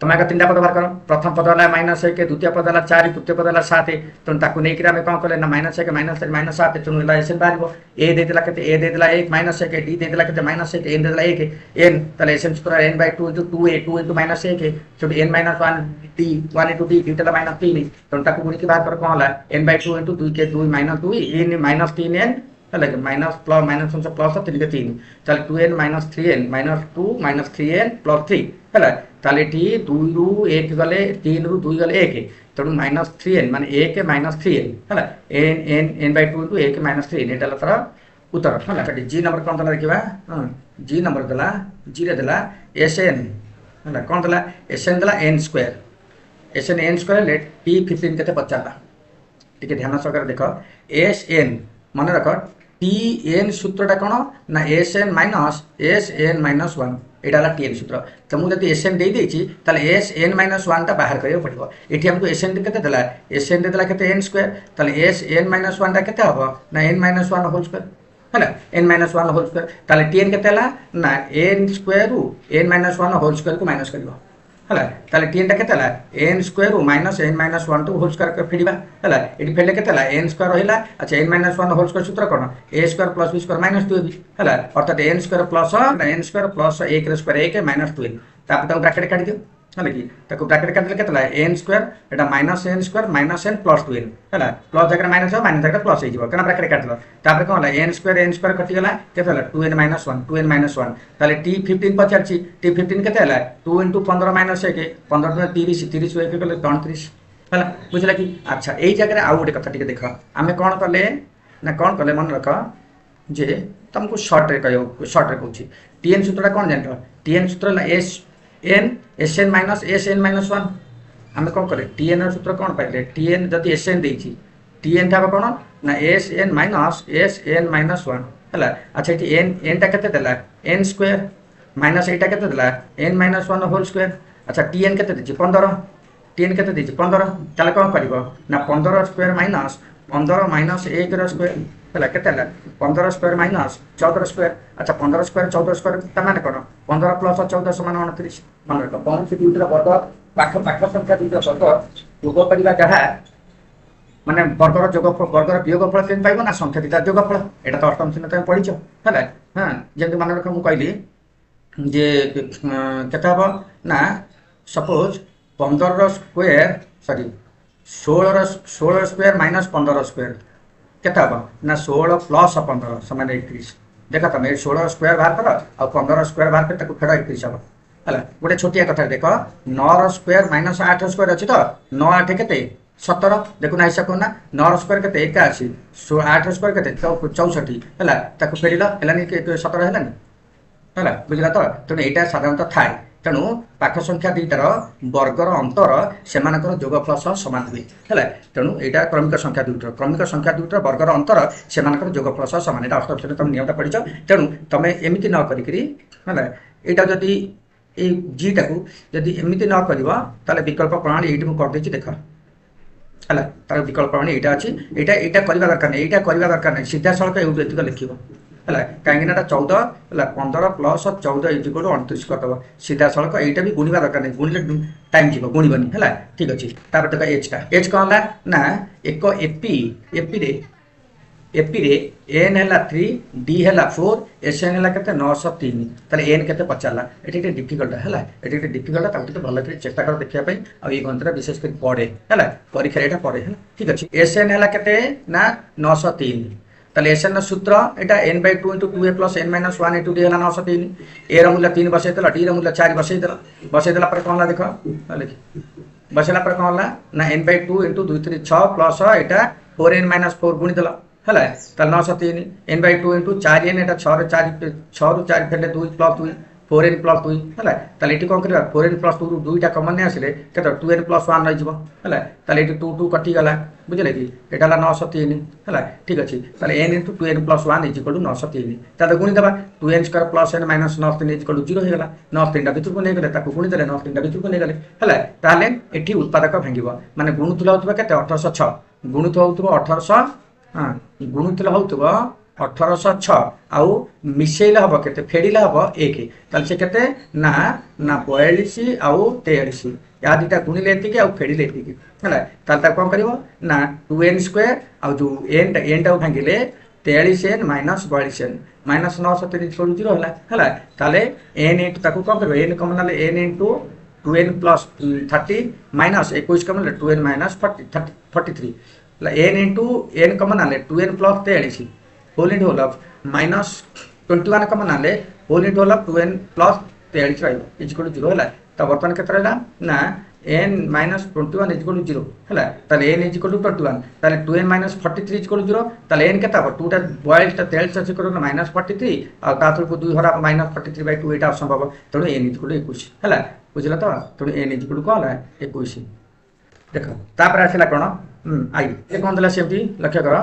तुम आगे 3टा पद बाहर करो प्रथम पद हला -1 के द्वितीय पद हला 4 तृतीय पद हला 7 तो ताकू नै कि हम कोन करले ना -1 के -7 तो ला एसएन बाहरबो ए दे देला केते ए दे देला 1 -1 के डी दे देला केते -1 एन दे देला 1 एन तले एसएन सूत्र n/2 * 2a 2 * -1 तो n - 1 d 1 * d d तला -3 तो ताकू गुणी के बाहर कर कोन हला n/2 * 2 के 2 - 2 n - 3n है माइनस प्लस माइनस प्लस 3 के 3 ताले 2n - 3n -2 - 3n + 3 है ताले टी 2 ରୁ 1 गले 3 ରୁ 2 गले 1 तेणु -3n माने 1 - 3n है n/2 * 1 - 3n एटा तर उत्तर है जी नंबर कोन दला देखिबा जी नंबर दला जी रे दला sn है कोन दला sn दला n² sn n² late t15 केते पचाला ठीक ध्यान सहकार देख sn मन रख tn सूत्रटा कोन ना sn - sn - 1 एटा ला tn सूत्र तो मु जदी sn दे देछि ताले sn - 1 टा बाहर करियो पड़िबो एठी हमको sn केते देला sn दे देला केते n² ताले sn - 1 टा केते हबो ना n - 1 होल स्क्वायर हैला n - 1 होल स्क्वायर ताले tn केते हला ना n² रु n - 1 होल स्क्वायर को माइनस करियो हैला ताले tn टा केते हला n² रु -n - 1 टू होल स्क्वायर के फेडिबा हैला एठी फेडले केते हला n² रहिला अच्छा n - 1 होल स्क्वायर सूत्र कोन a² + b² -2ab हैला अर्थात n² प्लस n² प्लस 1 रे स्क्वायर 1 -2 तापर तो ब्रैकेट काट दियो हैला कि ताको ब्रैकेट काट देले केते हला n² एटा -n² -n + 2n हैला प्लस जगह माइनस हो माइनस जगह प्लस हे जिवो कना ब्रैकेट काट लो तापर कोन हला n² कटि गला केते हला 2n - 1 2n - 1 ताले t15 पचारछि t15 केते हला 2 * 15 - 1 15 * 30 30 * 1 गले 33 हैला बुझला कि अच्छा एई जगह रे आ गोटे कथा टिके देख आमे कोन करले ना कोन करले मन रख जे तुमको शॉर्ट रे कहयो शॉर्ट रे कहूछि tn सूत्रटा कोन जानतो tn सूत्र ला sn sn - sn - 1 आमे कोन करे tn र सूत्र कोन पाइले tn जदी sn देछि tn थाबा कोन ना sn - sn - 1 हैला अच्छा एटी n टा केते देला n² माइनस एटा केते देला n - 1 होल स्क्वायर अच्छा tn केते देछि 15 tn केते देछि 15 ताले कोन करिवो ना 15 स्क्वायर माइनस 15 - 1 र स्क्वायर हैला केते हला 15 स्क्वायर माइनस 14 स्क्वायर अच्छा 15 स्क्वायर 14 स्क्वायर ता माने कोन 15 + 14 = 29 मन रख 5 ର वर्ग पाख पाख संख्या 2 ର वर्ग योग परिबा जहा माने वर्गर वर्गर वियोगफल केन पाइबो ना संख्या 2 योगफल एटा तो अष्टम श्रेणी तमे पढिछो हैला हां जेंति मन रख मु कहली जे केता हबो ना सपोज 15 ର square sorry 16 square minus 15 square केता हबो ना 16 प्लस 15 समान 31 देखा तमे 16 स्क्वायर बाहर कर और 15 स्क्वायर बाहर कर ताको फेडा 31 हबो हला गोटे छोटिया कथा देखो 9 ର स्क्वायर माइनस 8 स्क्वायर अछि तो 9 8 केते 17 देखु ना हिसाब करना 9 ର स्क्वायर केते 81 8 ର स्क्वायर केते 64 हला ताको फेडिला हलानी के 17 हलानी हला बुझला तो एटा साधारणतः थाए तेणु पाख संख्या दुईटार वर्गर अंतर से जोगफल सह सामान हुए है। तेणु यहाँ क्रमिक संख्या दुईटर वर्गर अंतर से जोगफल सह सामान। यहाँ अष्टम श्रेणी तुम नियमटा पढ़ी। तेणु तुम एमती न करी यहाँ जदि जीटा को जदि एमती न कर विकल्प प्रणाली ये करदे देख है। तार विकल्प प्रणाली यहाँ अच्छी यहाँ करवा दरकार नहीं, यहाँ करवा दरकार नहीं, सीधा सड़क एतिक लिख है कहीं 14 है 15 प्लस 14 इजिकल 29 करदेव सीधा सड़क। यहाँ भी गुणवा दरकार नहीं, गुणिले टाइम जीव गुणबनी है। ठीक अच्छे तापर देख एचटा एच कौन है ना एक एपी रे एन है 3 डी है 4 एस एन है के 903 ताले एन के पचारा ये डिफिकल्ट है। ये डिफिकल्ट भल चेष्टा कर देखापी आई गणित विशेष कर पढ़े है परीक्षा यहाँ पढ़े है। ठीक अच्छे एस एन है के ना 903 ताले एस एन सूत्र यहाँ एन बै 2 × 2a + n - 1 × d है 903 ए मूल्य 3 बसईदेल डी मूल्य 4 बसईदेला कौन है देख बसैला कौन है ना n बै 2 × 2 3 6 प्लस यहाँ 4n - 4 गुणिदेल है 903 n बै 2 × 4n यहाँ 6 ରୁ 4 फेरले 2 + 2 4n + 2 है। ये कौन कर 4n + 2 2टा कमन नहीं आसिले के 2n + 1 रही है 2 2 कटिगला बुझे कि यहाँ 903 है। ठीक अच्छे n × 2n + 1 = 903 ताले गुणिदेवा 2n² + n - 903 = 0 होगा 903 भितर को नहीं गले गुणिदेले 903 भितर को नहीं गले है। ताले ये उत्पादक भांग माने गुणुतुल होगा के 1806 गुणुत हो 1800 हाँ गुणुतुल हो 1806 आउ मिसेल हम के फेड़िले हम 1 ताल से के ना 42 आउ 43 या दुटा गुणिले एति आउ फेड़िले एति है। कौन कर ना 2n² आउ जो एन टा भांगिले 43n - 42n - 903 = 0 है। एन इंटू कौन कर एन कमन एन इंटू 2n + 30 माइनस 21 कमन 2n - 43 एन इंटू एन कमन 2n + 43 होल इंटू होल -21 कमन होल इंटू होल 2n + 43 = 0 है। तो बर्तमान के ना n - 21 = 0 है। n = 21 2n - 43 = 0 n के 2टा 42 टा 43 अच्छे -43 और 2 हरा -43/2 यहाँ असंभव तेणु n = 21 है बुझल। तो तेणु n = कौन है 21 देख तापर आसला कौन आई ये कौन देला सेमती लक्ष्य कर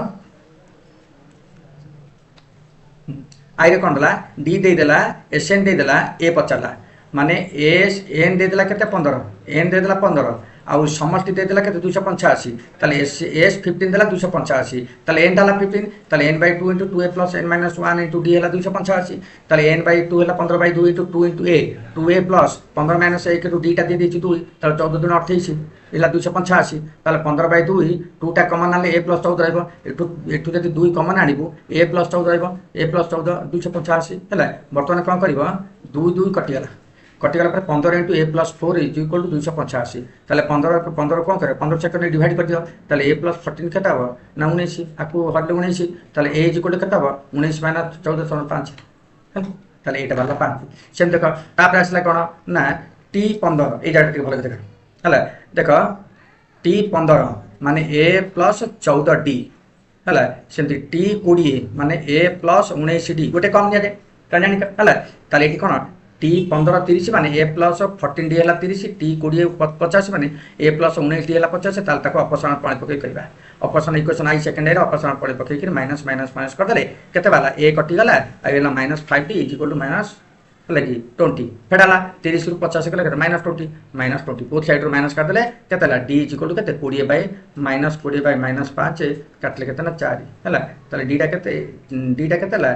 आई रे कौन देला डी देदेला एस एन देदेला ए पचारा माने एस एन देदेला के 15 एन देदेला 15 आउ समष्टि देदेला के 285 ताले एस 15 देला 285 ताले एन डाला 15 ताले n / 2 × 2a + n - 1 × d है 285 ताले n / 2 है 15/2 × 2 × a 2a + 15 - 1 × d टा दे देछि 2 ताले 14 दूनी 28 है 285 ताले 15/2 2टा कमन आले a + 14 रहबो एठू जदि 2 कमन आनिबो a + 14 रहबो a + 14 285 है। वर्तमान कौन करबो 2 2 कटिगला कटिगला 15 × a + 4 = 285 ताले 15 कौन करे 15 सेकंड डिवाइड कर दियो ताले a + 14 केटा हो ना 19 आकु हरले 19 ताले a = केटा हो 19 - 14 = 5 ताले एटा वाला 5 सेम देखो तापर आसला कोन ना t15 ए जाटा टी भल देख है देख t15 माने a + 14d है सेमती t20 माने a + 19d गोटे कम निया जाए जानी है ताले एटी कोन t15 30 माने a + 14d है 30 t20 50 माने a + 19d है 50 ताल तक अपसारण पानी पकई करबा अपसारण इक्वेशन आई सेकंड रे अपसारण पानी पकई कर माइनस माइनस माइनस कर देले केते वाला a कटि गला आइला -5t = लगी 20 फेडाला 30 ରୁ 50 कले -20 -20 बोथ साइड रो माइनस कर देले केतेला d = केते 20/- 5 काटले केतना 4 हैला ताले d टा केतेला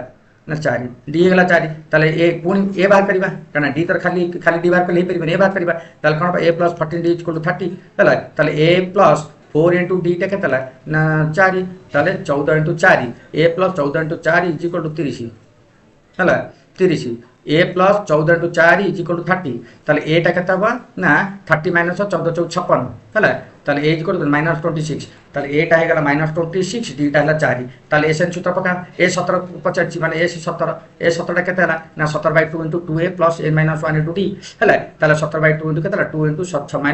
ना 4 d गला 4 ताले ए पुनी ए बाहर करबा कना d तर खाली d बाहर कर ले परिबे ए बाहर करबा ताले कोन a + 14d = 30 हैला ताले a + 4 × d टा केतेला ना 4 ताले 14 × 4 a + 14 × 4 = 30 हैला 30 a + 14 × 4 = 30 ताले a टा केता बा ना 30 - 14 = 56 हैला তাহলে a ইকুয়াল টু -26 তাহলে এটা হয়ে গেল -26 ডিটা হলো 4 তাহলে এস এন সূত্র পকা a 17 পচারছি মানে a 17 a 17 কেতে হলা না 17/2 * 2a + n - 1 * d হলা তাহলে 17/2 * কেতে হলা 2 *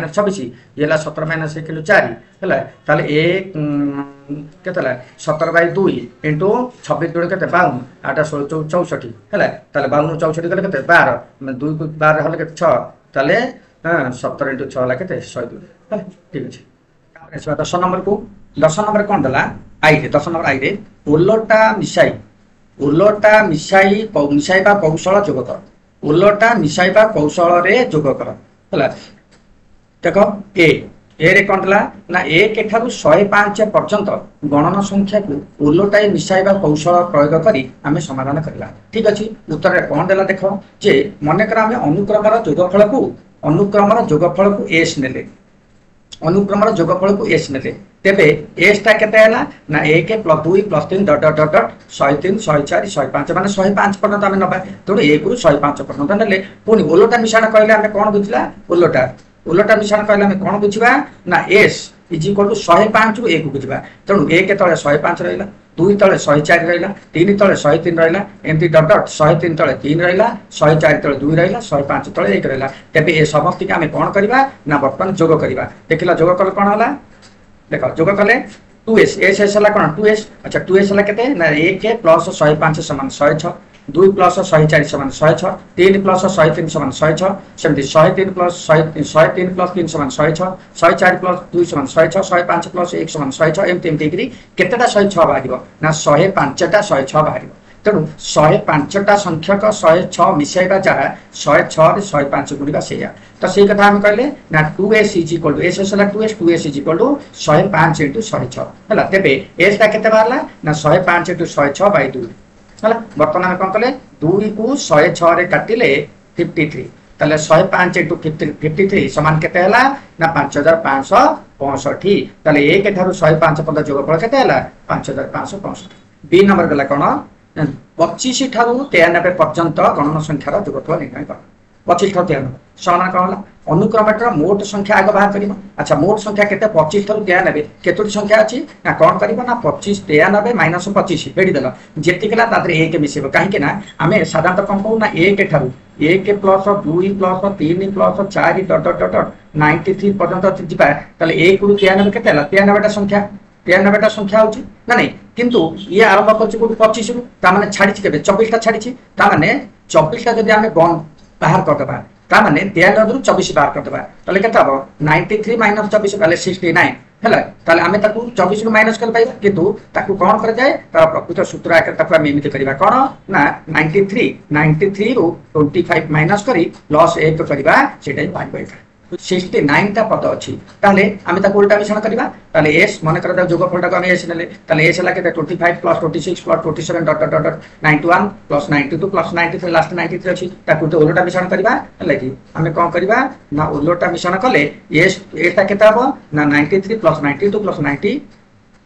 26 ইলা 17 - 1 = 4 হলা তাহলে a কেতে হলা 17/2 * 26 * কেতে 52 আটা 64 হলা তাহলে 52 64 গলে কেতে 12 মানে 2 * 12 হলে কেতে 6 তাহলে 17 * 6 হলা কেতে 102 হলা ঠিক আছে। আসবা 10 নম্বর কো 10 নম্বর কোন দেলা আই রে 10 নম্বর আই রে ওলটা মিশাইবা কৌশল যোগ কর ওলটা মিশাইবা কৌশল রে যোগ কর হলা দেখো ए रे कोन देला ना 1 ठारू 105 पर्यंत गणन संख्या को ओलटाई मिसाइबा कौशल प्रयोग करी आमे समाधान करला ठीक अछि उत्तर रे कोन देला देखो जे मने कर आमे अनुक्रमर जोगफल को s नेले अनुक्रमर जोगफल को s नेले तेबे s ता केते हला ना 1 + 2 + 3 डॉट डॉट डॉट 103 104 105 माने 105 पर्यंत आमे नबा तोड 1 रु 105 पर्यंत नेले पुनी ओलटा मिश्रण कहले आमे कोन बुझला ओलटा मिश्रण कहले आमे कोन बुझिबा ना s = 105 रु 1 बुझिबा तेणु 1 तळे 105 रहिला 2 तळे 104 रहिला 3 तळे 103 रहिला एमती डॉट डॉट 103 तळे 3 रहिला 104 तळे 2 रहिला 105 तळे 1 रहिला तेबे ए समस्त के आमे कोन करबा ना वर्तमान जोग करबा देखिला जोग कले कोन होला देखो जोग कले 2s s हला कोन 2s अच्छा 2s हला केते ना 1 + 105 = 106 2 + 104 = 106 3 + 103 = 106 सेमती 103 + 3 = 106 104 + 2 = 106 105 + 1 = 106 एमती डिग्री केतेटा 106 बाहिरिबो ना 105 टा 106 बाहिरिबो तेणु 105 टा संख्यक 106 मिसाइबा जरा 106 रे 105 गुणिबा सेया तो सेही कथा हम कहले ना 2s = s हला 2s = 105 * 106 हला तेबे s ता केते बारला ना 105 * 106/2 हला वर्तमान हम कोन कले 2 को 106 रे काटिले 53 ताले 105 * 53 समान केते हला ना 5565 ताले 1 ठारू 105 पर्यंत जोगफल केते हला 5565 बी नंबर गला कोन 25 ठारू 93 पर्यंत गणन संख्यार जोगफल निर्णय कर 25 ठारू 93 समान कोन हला अनुक्रमटर मोट संख्या आगे बाहर करिबो अच्छा मोट संख्या केते 25 ठारू 93 केतोटी संख्या अछि ना कोन करिबो ना 25 93 - 25 फेडी देला जेतिकला तादरे 1 मिसेबो काहे के ना हमें साधारणतः कोन कहू ना 1 ठारू 1 + 2 + 3 + 4 डॉट डॉट डॉट 93 पर्यंत जिबा ताले 1 रु 93 केते हला 93 टा संख्या 93 टा संख्या होची ना नहीं किंतु ये आरंभ करछि को 25 रु ता माने छाडिछि केबे 24 टा छाडिछि ता माने 24 टा जदि हमें बन बाहर कर दबा ता माने 93 रु 24 बाहर कर दबा तले केता हो 93 - 24 ताले 69 हला ताले हमें ताकू 24 रु माइनस कर पाइबा किंतु ताकू कोन कर जाय तार प्रकृत सूत्र आकर ताकू हम एमिति करबा कोन ना 93 रु 25 माइनस करी प्लस 1 करबा सेटा ही पाइबा 69 टा पद अछि ताले हमें ताकू उल्टा मिश्रण करबा ताले s माने कर जोगफल टा हमें s नेले ताले s हला केते 25 + 26 + 27 डॉट डॉट डॉट 91 + 92 + 93 लास्ट 93 अछि ताकू तो उल्टा मिश्रण करबा हला कि हमें कोन करबा ना उल्टा मिश्रण कले s एटा केता हो ना 93 + 92 +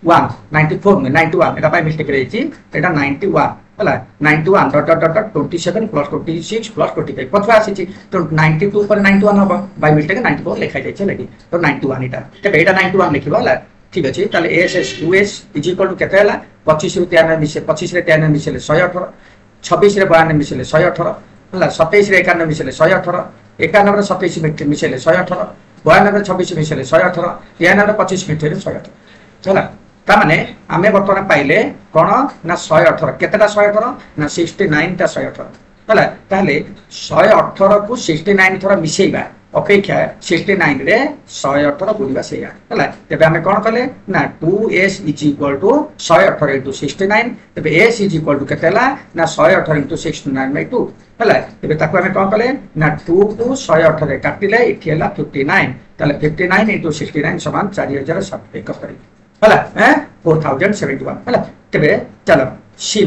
91 94 में 91 एटा पाइ मिस्टेक रहिछि एटा 91 हला 91 डॉट डॉट डॉट 27 + 26 + 25 पछवा आसी तो 92 पर 91 हो बाय मिस्टेक 94 लिखा जाय छै लगी तो 91 एटा तबे एटा 91 लिखिबो हला ठीक अछि ताले s 2s = केते हला 25 रु 93 मिसे 25 रे 93 मिसेले 118 26 रे 92 मिसेले 118 हला 27 रे 51 मिसेले 118 91 रे 27 मिसेले 118 92 रे 26 मिसेले 118 93 रे 25 मिसेले 118 चला ता माने आमे वर्तमान पाइले कोन ना 118 केतेटा 118 ना 69 टा 118 हला ताले 118 को 69 थरा मिसेइबा अपेक्षा 69 रे 118 गुणिबा सेया हला तबे आमे कोन कले ना 2s = 118 * 69 तबे s = केतेला ना 118 * 69/2 हला तबे ताको आमे कोन कले ना 2 को 118 रे काटिले इठी हला 59 ताले 59 * 69 = 4071 हला 4071 हला तबे चलो सी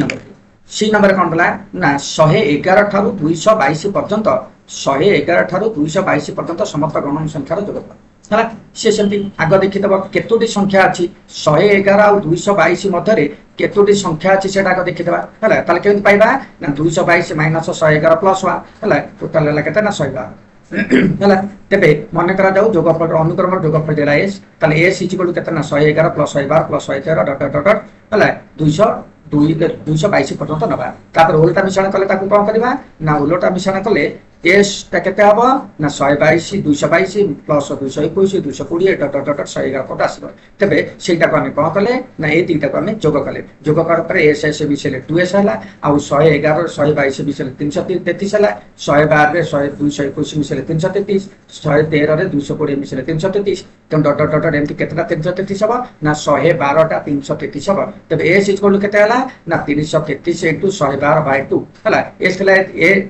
नंबर कोन बला ना 111 ठारू 222 पर्यंत 111 ठारू 222 पर्यंत समस्त गणन संख्यार जोगफल हला से सेमती आग देखि तब केतोटी संख्या अछि 111 और 222 मध्ये रे केतोटी संख्या अछि सेटा आग देखि दबा हला ताले केमि पाइबा ना 222 - 111 + 1 हला टोटल हला केते ना 112 है तेरे मन करा जोगफल अनुक्रम जोगफल देला एस ताले एस इक्वल टू केतना 111 प्लस 112 प्लस 113 डट डट डट है 222 पर्यंत नबा तापर उल्टा मिश्रण कले ताकू कोन करबा ना उल्टा मिश्रण कले एस टा केते हबो ना 122 222 प्लस 221 220 डट डट डट 111 पद आसीबो तेबे सेटा को हम कोन कले ना ए तीनटा को हम जोग कले जोग कर पर एस एस मिसले 2s हला आ 111 122 मिसले 333 हला 112 रे 221 मिसले 333 113 रे 220 मिसले 333 तम डट डट डट एमती केतना 333 हबो ना 112 टा 333 हबो तबे एस इक्वल केते हला ना 333 * 112/2 हला एस हला ए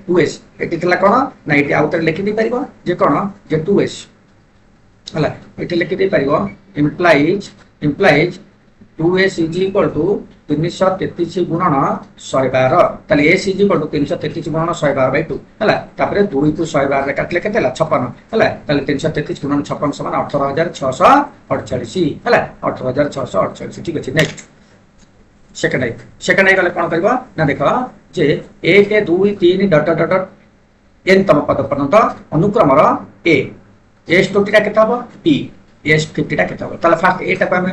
2s एटी थला कोन ना एटी आउटर लिखि दे परिबो जे कोन जे 2s हला एटी लिखि दे परिबो implies 2s = 333 गुणन 112 ताले s = 333 गुणन 112/2 हला तापरे 2 को 112 रे काटले केतेला 56 हला ताले 333 गुणन 56 = 18648 हला 18648 ठीक अछि नेक्स्ट सेकंड गले कोन करबो ना देखो जे 1 2 3 डट डट डट n तम पद पर्यंत अनुक्रम a s 20 टा केता हो b s 50 टा केता हो ताले फास्ट ए टा हम ए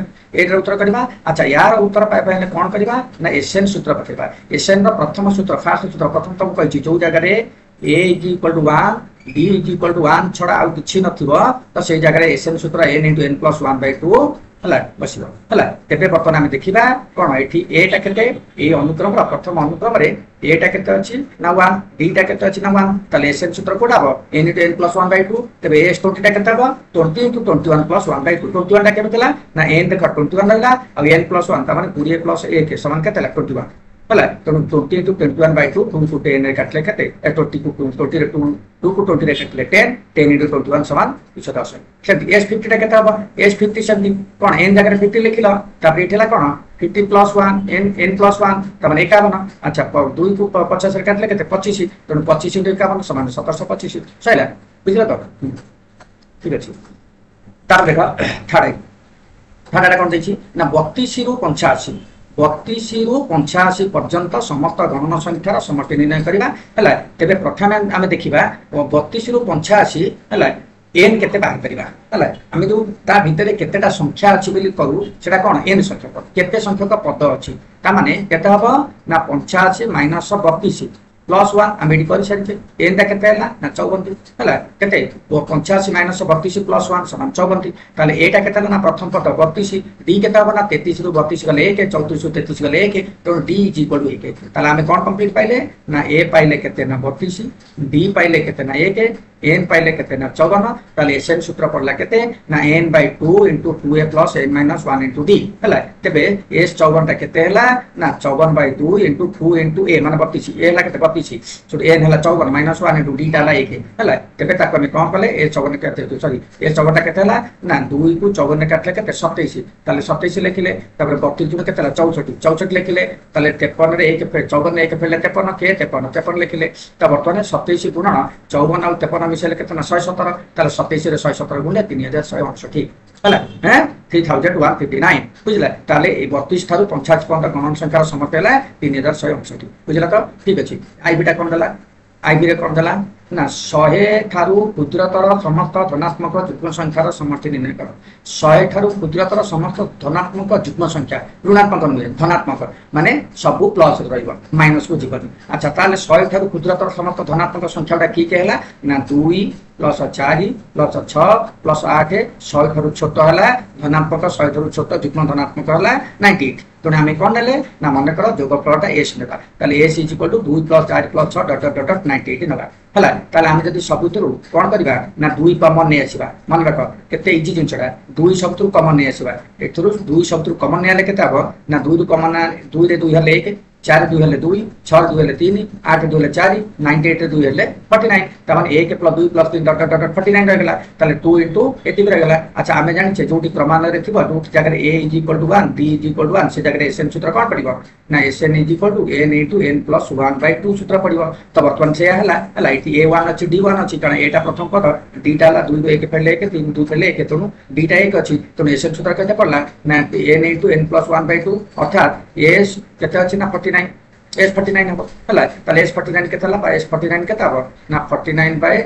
रे उत्तर करबा अच्छा यार उत्तर पाए पहले कोन करबा ना sn सूत्र पकेबा sn रो प्रथम सूत्र फास्ट सूत्र प्रथम तम कहछि जो जगह रे a = 1 b = 1 छडा आ किछि नथिबो तो से जगह रे sn सूत्र n * n + 1/2 हला बसिबो हला तेबे बर्तन हम देखिबा कोन एठी ए टा केते ए अनुक्रम रो प्रथम अनुक्रम रे ए टा केते अछि ना 1 b टा केते अछि ना 1 तले sn सूत्र कोडा हो n * n + 1/2 तेबे s 20 टा केते हो 20 * 21 + 1/2 21 टा केतेला ना n देख 21 रहला आ n + 1 त माने 20 + 1 समान केतेला 21 हला तो 20 * 21/2 2 को 10 रे काटले केते 20 को 20 रे 2 को 20 रे काटले 10 10 * 21 समान 110 सेमति s 50 टा केते हो s 50 सेमति कोन n जगह 50 लिखिलो तापर एठला कोन 50 + 1 n + 1 त माने 51 अच्छा 2 को 50 रे काटले केते 25 तो 25 * 51 समान 1725 सैला बुझला तो ठीक अछि तार देखा ठाडा कोन दैछि ना 32 रु 85 32 रु 85 पर्यंत समस्त गणन संख्यार समष्टि निर्णय करिबा हला तेबे प्रथमे आमे देखिबा 32 रु 85 हला n केते बाहर करिबा हला आमे जो ता भितरे केतेटा संख्या अछि बोली करू सेटा कोन n संख्या केते संख्यक पद अछि ता माने केते हबो ना 85 - 32 +1 आमे एडी करि सारिछे n ता केते हला ना 54 हला केते 85 - 32 + 1 समान 54 ताले एटा केते हला ना प्रथम पद 32 d केते हबो ना 33 रु 32 गले 1 34 रु 33 गले 1 तो d = 1 ताले आमे कोन कंप्लीट पाइले ना a पाइले केते ना 32 d पाइले केते ना 1 n पाइले केते ना 54 ताले sn सूत्र पडला केते ना n/2 * 2a + n - 1 * d हला तेबे s 54 ता केते हला ना 54/2 * 2 * a माने 32 a हला केते 32 सो n हला 54 - 1 * d हला 1 हला तेबे ताको हम कोन कले a 54 केते सॉरी a 54 ता केते हला ना 2 को 54 ने काटले केते 27 ताले 27 लिखिले तापर 32 ने केते हला 64 64 लिखिले ताले 53 रे 1 फेर 54 ने 1 फेर 53 के 53 लिखिले ता वर्तमान 27 गुणन 54 और 53 मिसले केतना 117 ताले 27 रे 117 गुणले 3168 हला हैं 3159 बुझला ताले ए 32 थारु 50 पर्यंत गणन संख्यार समष्टि हला 3168 बुझला तो ठीक अछि आई बिटा कोन दला आई बी रे कोन दला ना 100 ठारू क्षुद्रतर समस्त धनात्मक जुग्म संख्यार समष्टि निर्णय कर 100 ठारू क्षुद्रतर समस्त धनात्मक जुग्म संख्या ऋणात्मक नुहे धनात्मक माने सबु प्लस रहइबो माइनस को जीवन अच्छा ताले 100 ठारू क्षुद्रतर समस्त धनात्मक संख्याटा की के हला ना 2 + 4 + 6 + 8 100 ठारू छोट हला धनात्मक 100 ठारू छोट जुग्म धनात्मक हला 98 तोने हमें कोन लेले ना मन करो जोगफलटा s नेबा ताले s = 2 + 4 + 6 डट डट डट 98 नेबा हला ताले हम जदी सबुतरु कोन करबा ना 2 कॉमन नै आसीबा मन रख केते इजी जिंसडा 2 सबुतरु कॉमन नै आसीबा एथरु 2 सबुतरु कॉमन नै आले केते हबो ना 2 रु कॉमन 2 रे 2 हले 1 4 2 हले 2 6 2 हले 3 8 2 हले 4 98 2 हले 49 तमन 1 + 2 + 3 डट डट डट 49 रहगला ताले 2 * 80 रहगला अच्छा हमें जानि छे जोटी प्रमाण रे थिबो जो जगह a = 1 b = 1 से जगह sn सूत्र कोन पडिबो ना sn = n * n + 1/2 सूत्र पडिबो त वर्तमान से हला इति a1 अछि d1 अछि कारण एटा प्रथम पद d टा हला 2 * 1 फेले 1 3 2 फेले 1 तनु d टा 1 अछि तो sn सूत्र केते पडला ना n * n + 1/2 अर्थात s केते अछि ना 49 s 49 हबो हला ताले s 49 केते हला s 49 केते हबो ना 49/2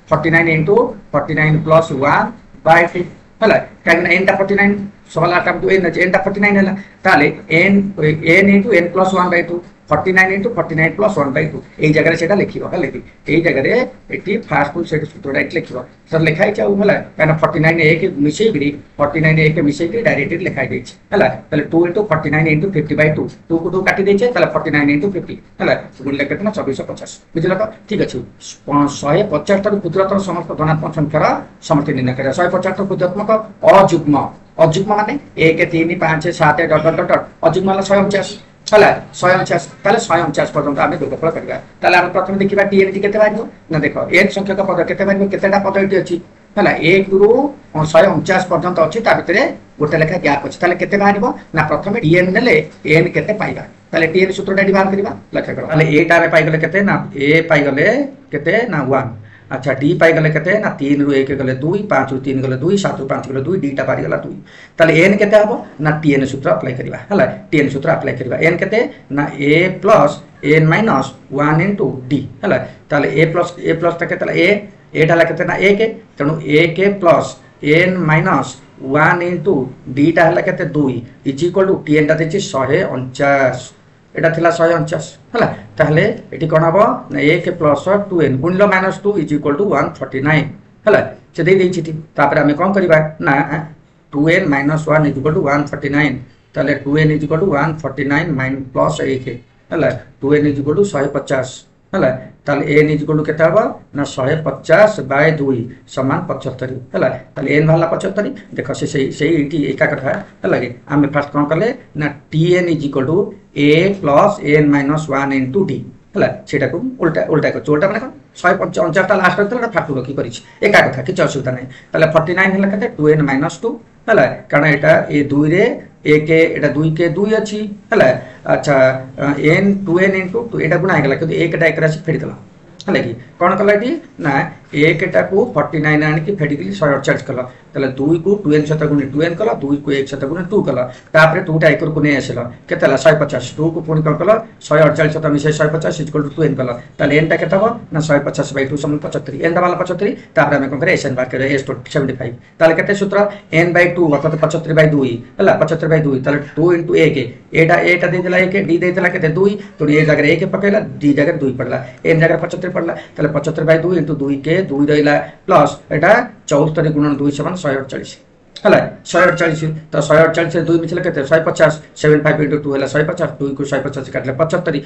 49 इंटू 49 प्लस 1 बाय 2 है कहीं एन टा 49 सवाल एन एन टा 49 है ताले n into n plus 1 by 2 49 into 49 plus 1 by 2 এই জায়গায় সেটা লিখিব হলে কি এই জায়গায় এটি ফার্স্ট টু সেট সূত্রটা এটি লিখিব স্যার লেখাই চাও হলে কারণ 49 এ কে মিশাই করি 49 এ কে মিশাই করি ডাইরেক্টলি লেখাই দেইছে হলে তাহলে 2 into 49 into 50 by 2 2 को 2 কাটি দেইছে তাহলে 49 into 50 হলে গুণলে কেতে না 2450 বুঝলা তো ঠিক আছে 150 টার ক্ষুদ্রতর সমস্ত ধনাত্মক সংখ্যার সমষ্টি নির্ণয় করা 150 টার ক্ষুদ্রতম অযুগ্ম অযুগ্ম মানে 1 3 5 7 ডট ডট ডট অযুগ্ম হলো 149 है 149 তাহলে 149 পর্যন্ত আমি যোগফল করিবা তাহলে আমরা প্রথমে দেখিবা টিএন টি কেতে পাইবো না দেখো এন সংখ্যক পদ কেতে পাইবো কেতেটা পদ এটি আছে হলা 1 রু 149 পর্যন্ত আছে তা ভিতরে গোটে লেখা গ্যাপ আছে তাহলে কেতে বাহারিবো না প্রথমে টিএন নেলে এন কেতে পাইবা তাহলে টিএন সূত্রটা এটি বাহার করিবা লক্ষ্য করো তাহলে এ টারে পাই গলে কেতে না এ পাই গলে কেতে না 1 अच्छा डी पाई गले केते ना 3 रु 1 गले 2 5 रु 3 गले 2 7 रु 5 गले 2 डी टा पारी गला 2 ताले एन केते हबो ना टीएन सूत्र अप्लाई करबा हला टीएन सूत्र अप्लाई करबा एन केते ना a plus n minus 1 into d हला ताले a प्लस ता केते a टा केते ना a के तणु a के plus n minus 1 into d टा हला केते 2 इज इक्वल टू टीएन टा देछि 149 এটা থিলা 149 হলা তাহলে এটি কোন হবো না a কে প্লাস 2n গুণিল মাইনাস 2 ইজ ইকুয়াল টু 149 হলা সে দেই দেইছি টি তারপরে আমি কোন করিবা না 2n minus 1 is equal to 149 তাহলে 2n is equal to 149 minus plus a কে হলা 2n ইজ ইকুয়াল টু 150 হলা তাহলে n ইজ ইকুয়াল টু কেতে হবো না 150 বাই 2 সমান 75 হলা তাহলে n ভালা 75 দেখো সেই এটি একা কথা হলা কি আমি ফার্স্ট কোন করলে না tn is equal two a plus n minus 1 into d হলা সেটাকে উল্টা করছি উল্টা মানে 149 টা লাস্ট হইতো এটা ফাটুলো কি করিছি একা কথা কিছু অসুবিধা নাই তাহলে 49 হলা কত 2n minus 2 হলা কারণ এটা a 2 রে a কে এটা 2 কে 2 আছে হলা আচ্ছা n 2n into 2 এটা গুণ আইগলা কিন্তু a কেটা একরা আছে ফেরি দিলাম হলা কি কোন কলা এটি না a কেটা কো 49 আনি কি ফেরি দিলি 148 কলা তাহলে 2 को 2n সাথে গুণ 2n কলা 2 को 1 সাথে গুণ 2 কলা তারপরে 2 টা একর কোনে আসলো কেতলা 150 2 को পুনি কলা 148 সাথে মিশাই 150 ইকুয়াল টু 2n কলা তাহলে n টা কত হবে না 150 বাই 2 সমান 75 n টা वाला 75 তারপরে আমি কোন করে এসএন বার করে s 75 তাহলে কত সূত্র n বাই 2 অর্থাৎ 75 বাই 2 হলা 75 বাই 2 তাহলে 2 into a কে এটা দিয়ে দিলা a কে d দিয়ে দিলা কত 2 তো এই জায়গায় a কে পকাইলা d জায়গায় 2 পড়লা n জায়গায় 75 পড়লা তাহলে 75 বাই 2 into 2 কে 2 রইলা প্লাস এটা 74 গুণন 2 সমান 148 হলা 148 তো 148 এর 2 মিছলে কত 150 75 into 2 হলা 150 2 को 150 কাটলে 75